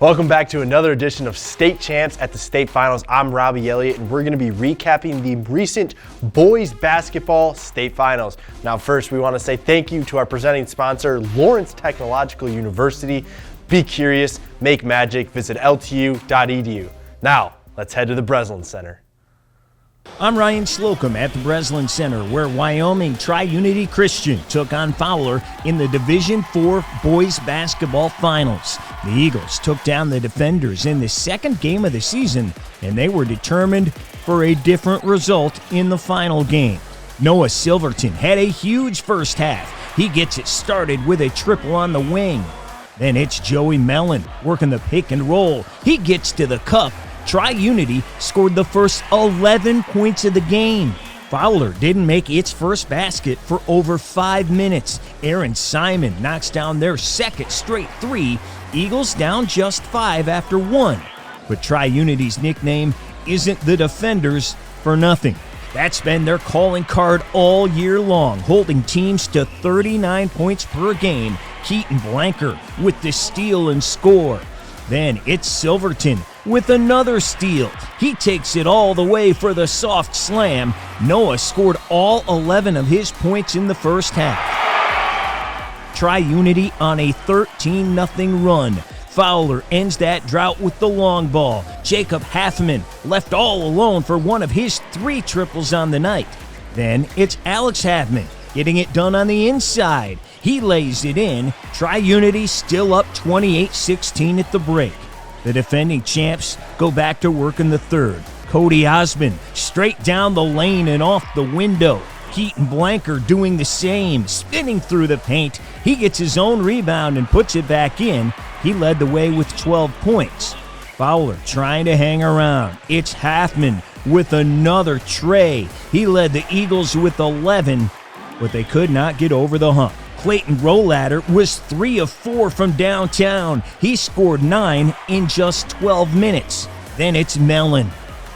Welcome back to another edition of State Champs at the State Finals. I'm Robbie Elliott, and we're going to be recapping the recent boys basketball state finals. Now, first, we want to say thank you to our presenting sponsor, Lawrence Technological University. Be curious, make magic, visit ltu.edu. Now, let's head to the Breslin Center. I'm Ryan Slocum at the Breslin Center, where Wyoming Tri-Unity Christian took on Fowler in the Division IV boys basketball finals. The Eagles took down the defenders in the second game of the season, and they were determined for a different result in the final game. Noah Silverton had a huge first half. He gets it started with a triple on the wing. Then it's Joey Mellon working the pick and roll. He gets to the cup. Tri-Unity scored the first 11 points of the game. Fowler didn't make its first basket for over 5 minutes. Aaron Simon knocks down their second straight three. Eagles down just 5 after 1. But Tri-Unity's nickname isn't the Defenders for nothing. That's been their calling card all year long, holding teams to 39 points per game. Keaton Blanker with the steal and score. Then it's Silverton with another steal. He takes it all the way for the soft slam. Noah scored all 11 of his points in the first half. Tri-Unity on a 13-0 run. Fowler ends that drought with the long ball. Jacob Halfman left all alone for one of his 3 triples on the night. Then it's Alex Halfman getting it done on the inside. He lays it in. Tri-Unity still up 28-16 at the break. The defending champs go back to work in the third. Cody Osmond straight down the lane and off the window. Keaton Blanker doing the same, spinning through the paint. He gets his own rebound and puts it back in. He led the way with 12 points. Fowler trying to hang around. It's Halfman with another tray. He led the Eagles with 11, but they could not get over the hump. Clayton Rollatter was 3 of 4 from downtown. He scored 9 in just 12 minutes. Then it's Mellon.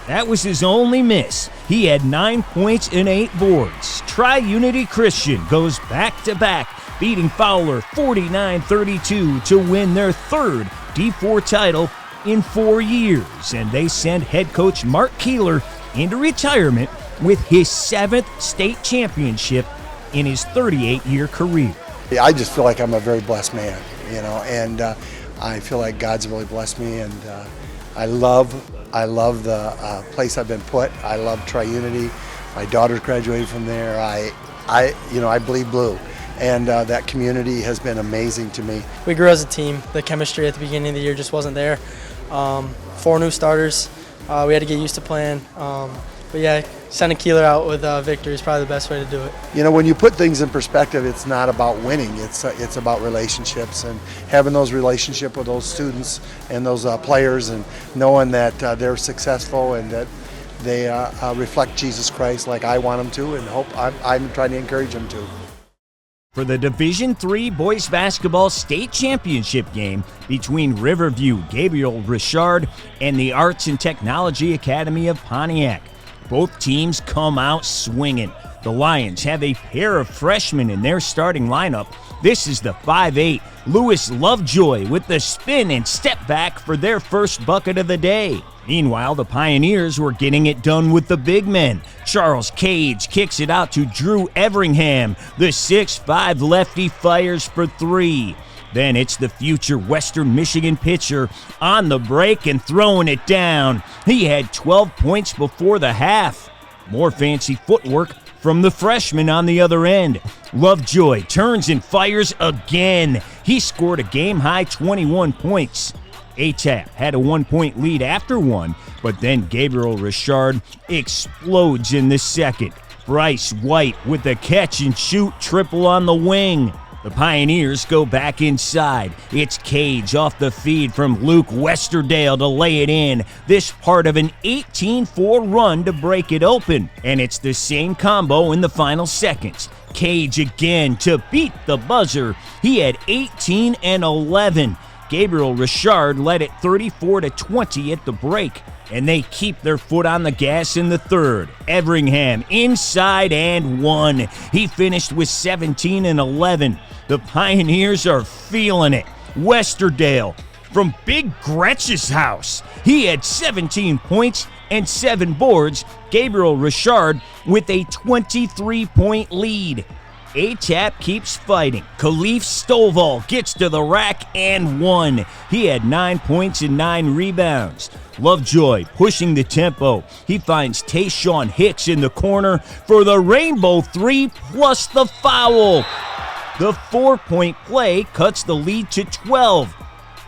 That was his only miss. He had 9 points and 8 boards. Tri-Unity Christian goes back-to-back, beating Fowler 49-32 to win their third D4 title in 4 years. And they send head coach Mark Keeler into retirement with his 7th state championship in his 38-year career. I just feel like I'm a very blessed man, and I feel like God's really blessed me, and I love the place I've been put. I love Tri-Unity. My daughter's graduated from there. I bleed blue, and that community has been amazing to me. We grew as a team. The chemistry at the beginning of the year just wasn't there. 4 new starters. We had to get used to playing. But yeah, sending Keeler out with victory is probably the best way to do it. When you put things in perspective, it's not about winning. It's about relationships and having those relationships with those students and those players, and knowing that they're successful and that they reflect Jesus Christ like I want them to, and hope I'm trying to encourage them to. For the Division III boys basketball state championship game between Riverview Gabriel Richard and the Arts and Technology Academy of Pontiac, both teams come out swinging. The Lions have a pair of freshmen in their starting lineup. This is the 5'8" Lewis Lovejoy with the spin and step back for their first bucket of the day. Meanwhile, the Pioneers were getting it done with the big men. Charles Cage kicks it out to Drew Everingham. The 6'5" lefty fires for 3. Then it's the future Western Michigan pitcher on the break and throwing it down. He had 12 points before the half. More fancy footwork from the freshman on the other end. Lovejoy turns and fires again. He scored a game-high 21 points. ATAP had a 1-point lead after 1, but then Gabriel Richard explodes in the second. Bryce White with the catch-and-shoot triple on the wing. The Pioneers go back inside. It's Cage off the feed from Luke Westerdale to lay it in. This part of an 18-4 run to break it open. And it's the same combo in the final seconds. Cage again to beat the buzzer. He had 18 and 11. Gabriel Richard led it 34-20 at the break, and they keep their foot on the gas in the third. Everingham inside and 1. He finished with 17 and 11. The Pioneers are feeling it. Westerdale from Big Gretch's house. He had 17 points and 7 boards. Gabriel Richard with a 23-point lead. A-Tap keeps fighting. Khalif Stovall gets to the rack and won. He had 9 points and 9 rebounds. Lovejoy pushing the tempo. He finds Tayshawn Hicks in the corner for the rainbow 3 plus the foul. The 4-point play cuts the lead to 12.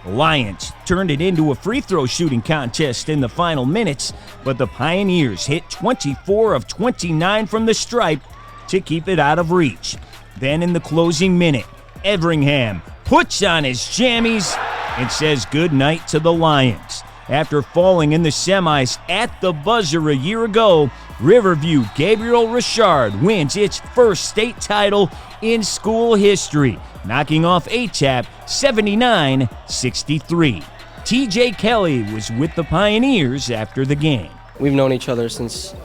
The Lions turned it into a free throw shooting contest in the final minutes, but the Pioneers hit 24 of 29 from the stripe to keep it out of reach. Then in the closing minute, Everingham puts on his jammies and says goodnight to the Lions. After falling in the semis at the buzzer a year ago, Riverview Gabriel Richard wins its first state title in school history, knocking off A-Tap 79-63. TJ Kelly was with the Pioneers after the game. We've known each other since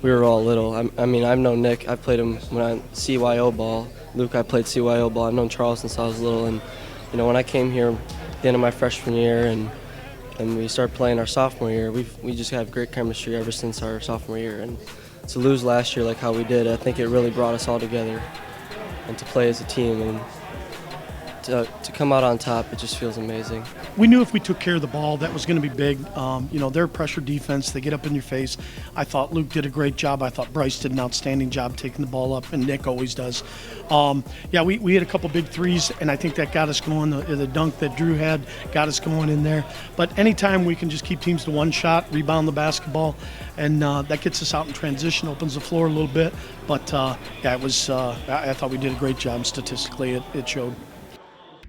we were all little. I mean, I've known Nick. I played him when I CYO ball. Luke, I played CYO ball. I've known Charles since I was little. And, you know, when I came here at the end of my freshman year and we started playing our sophomore year, we just have great chemistry ever since our sophomore year. And to lose last year like how we did, I think it really brought us all together. And to play as a team and to come out on top, it just feels amazing. We knew if we took care of the ball, that was going to be big. You know, their pressure defense, they get up in your face. I thought Luke did a great job. I thought Bryce did an outstanding job taking the ball up, and Nick always does. Yeah, we had a couple big threes, and I think that got us going. The dunk that Drew had got us going in there. But anytime we can just keep teams to one shot, rebound the basketball, and that gets us out in transition, opens the floor a little bit. But, yeah, it was. I thought we did a great job statistically. It showed.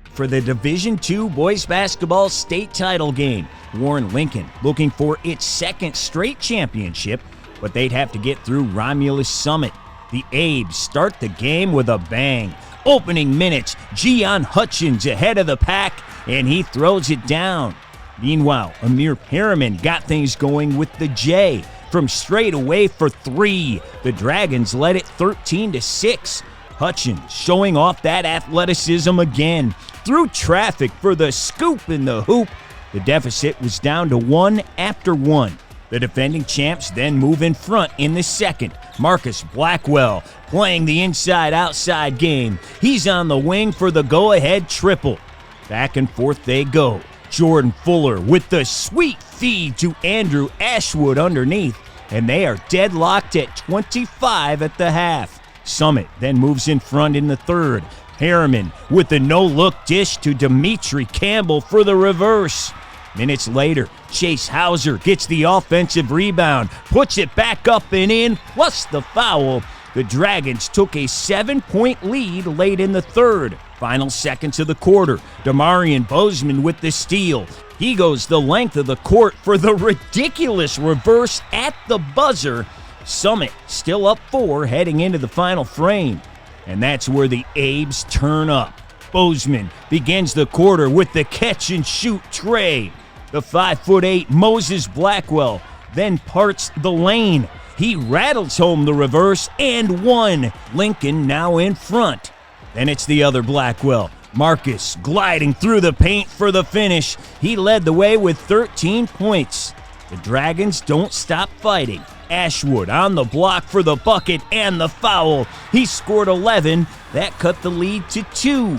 For the Division II boys basketball state title game, Warren Lincoln looking for its second straight championship, but they'd have to get through Romulus Summit. The Abes start the game with a bang. Opening minutes, Gian Hutchins ahead of the pack, and he throws it down. Meanwhile, Amir Perriman got things going with the J. From straight away for 3, the Dragons led it 13-6. Hutchins showing off that athleticism again. Through traffic for the scoop in the hoop. The deficit was down to 1 after 1. The defending champs then move in front in the second. Marcus Blackwell playing the inside-outside game. He's on the wing for the go-ahead triple. Back and forth they go. Jordan Fuller with the sweet feed to Andrew Ashwood underneath, and they are deadlocked at 25 at the half. Summit then moves in front in the third. Harriman with the no-look dish to Dimitri Campbell for the reverse. Minutes later, Chase Hauser gets the offensive rebound, puts it back up and in, plus the foul. The Dragons took a 7-point lead late in the third. Final seconds of the quarter, Damarian Bozeman with the steal. He goes the length of the court for the ridiculous reverse at the buzzer. Summit still up 4 heading into the final frame. And that's where the Abes turn up. Bozeman begins the quarter with the catch-and-shoot tray. The 5'8" Moses Blackwell then parts the lane. He rattles home the reverse and one. Lincoln now in front. Then it's the other Blackwell. Marcus gliding through the paint for the finish. He led the way with 13 points. The Dragons don't stop fighting. Ashwood on the block for the bucket and the foul. He scored 11. That cut the lead to 2.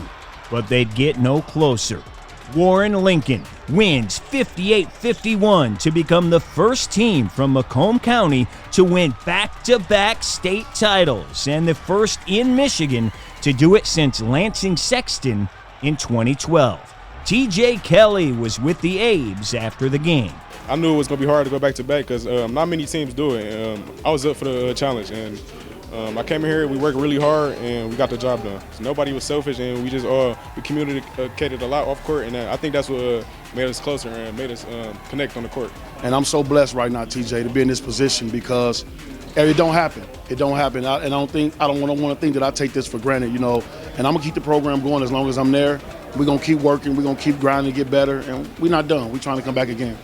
But they'd get no closer. Warren Lincoln wins 58-51 to become the first team from Macomb County to win back-to-back state titles and the first in Michigan to do it since Lansing Sexton in 2012. TJ Kelly was with the Abes after the game. I knew it was going to be hard to go back-to-back because not many teams do it. I was up for the challenge, and I came in here, we worked really hard, and we got the job done. So nobody was selfish, and we just we communicated a lot off court, and I think that's what made us closer and made us connect on the court. And I'm so blessed right now, TJ, to be in this position because it don't happen. It don't happen. I don't want to think that I take this for granted, you know. And I'm going to keep the program going as long as I'm there. We're going to keep working. We're going to keep grinding to get better, and we're not done. We're trying to come back again.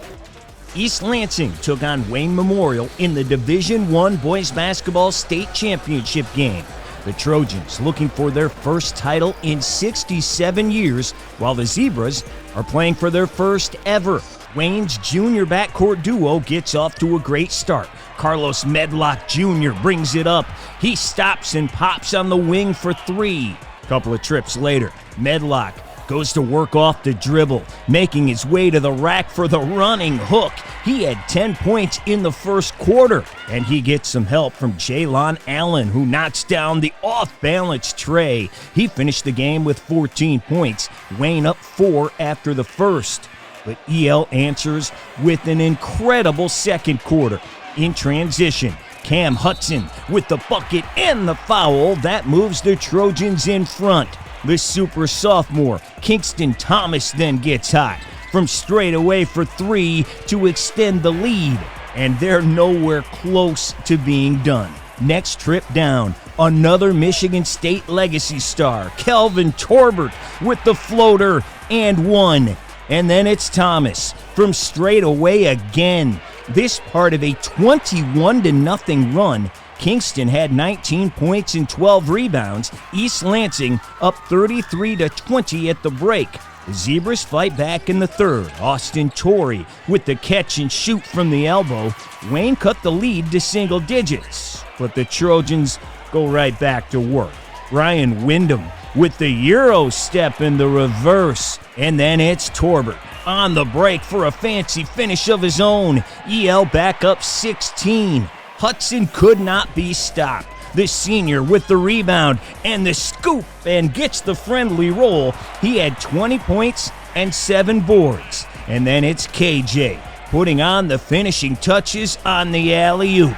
East Lansing took on Wayne Memorial in the Division I boys basketball state championship game. The Trojans looking for their first title in 67 years, while the Zebras are playing for their first ever. Wayne's junior backcourt duo gets off to a great start. Carlos Medlock Jr. brings it up. He stops and pops on the wing for three. Couple of trips later, Medlock goes to work off the dribble, making his way to the rack for the running hook. He had 10 points in the first quarter, and he gets some help from Jaylon Allen, who knocks down the off-balance tray. He finished the game with 14 points, Wayne up 4 after the first. But EL answers with an incredible second quarter. In transition, Cam Hudson with the bucket and the foul. That moves the Trojans in front. The super sophomore, Kingston Thomas, then gets hot from straight away for three to extend the lead. And they're nowhere close to being done. Next trip down, another Michigan State legacy star, Kelvin Torbert with the floater and one. And then it's Thomas from straight away again. This part of a 21-0 run. Kingston had 19 points and 12 rebounds. East Lansing up 33-20 at the break. The Zebras fight back in the third. Austin Torrey with the catch and shoot from the elbow. Wayne cut the lead to single digits, but the Trojans go right back to work. Ryan Wyndham with the Euro step in the reverse. And then it's Torbert on the break for a fancy finish of his own. EL back up 16. Hudson could not be stopped. The senior with the rebound and the scoop and gets the friendly roll. He had 20 points and 7 boards. And then it's KJ putting on the finishing touches on the alley-oop.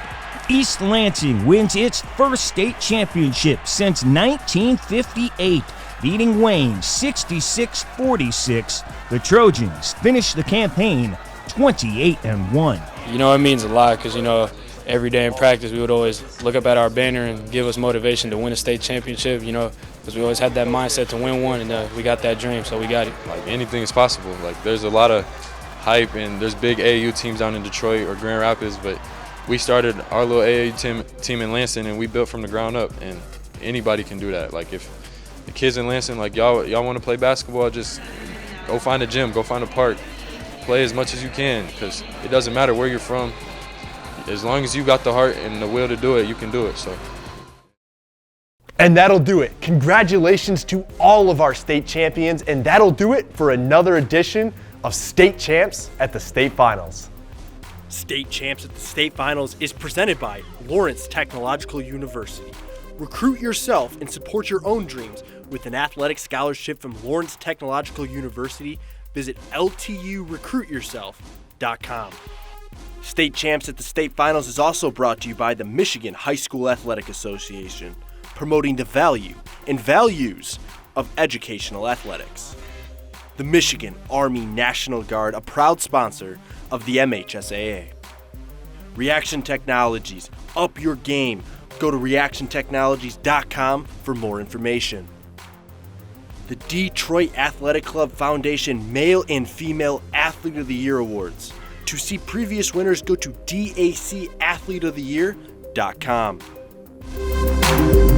East Lansing wins its first state championship since 1958, beating Wayne 66-46. The Trojans finish the campaign 28-1. You know, it means a lot because, you know, every day in practice we would always look up at our banner and give us motivation to win a state championship, you know, because we always had that mindset to win one, and we got that dream, so we got it. Like, anything is possible. Like, there's a lot of hype, and there's big AAU teams down in Detroit or Grand Rapids, but we started our little AAU team in Lansing, and we built from the ground up, and anybody can do that. Like, if the kids in Lansing, like, y'all want to play basketball, just go find a gym, go find a park, play as much as you can, because it doesn't matter where you're from. As long as you got the heart and the will to do it, you can do it. So. And that'll do it. Congratulations to all of our state champions, and that'll do it for another edition of State Champs at the State Finals. State Champs at the State Finals is presented by Lawrence Technological University. Recruit yourself and support your own dreams with an athletic scholarship from Lawrence Technological University. Visit lturecruityourself.com. State Champs at the State Finals is also brought to you by the Michigan High School Athletic Association, promoting the value and values of educational athletics. The Michigan Army National Guard, a proud sponsor of the MHSAA. Reaction Technologies, up your game. Go to reactiontechnologies.com for more information. The Detroit Athletic Club Foundation Male and Female Athlete of the Year Awards. To see previous winners, go to dacathleteoftheyear.com.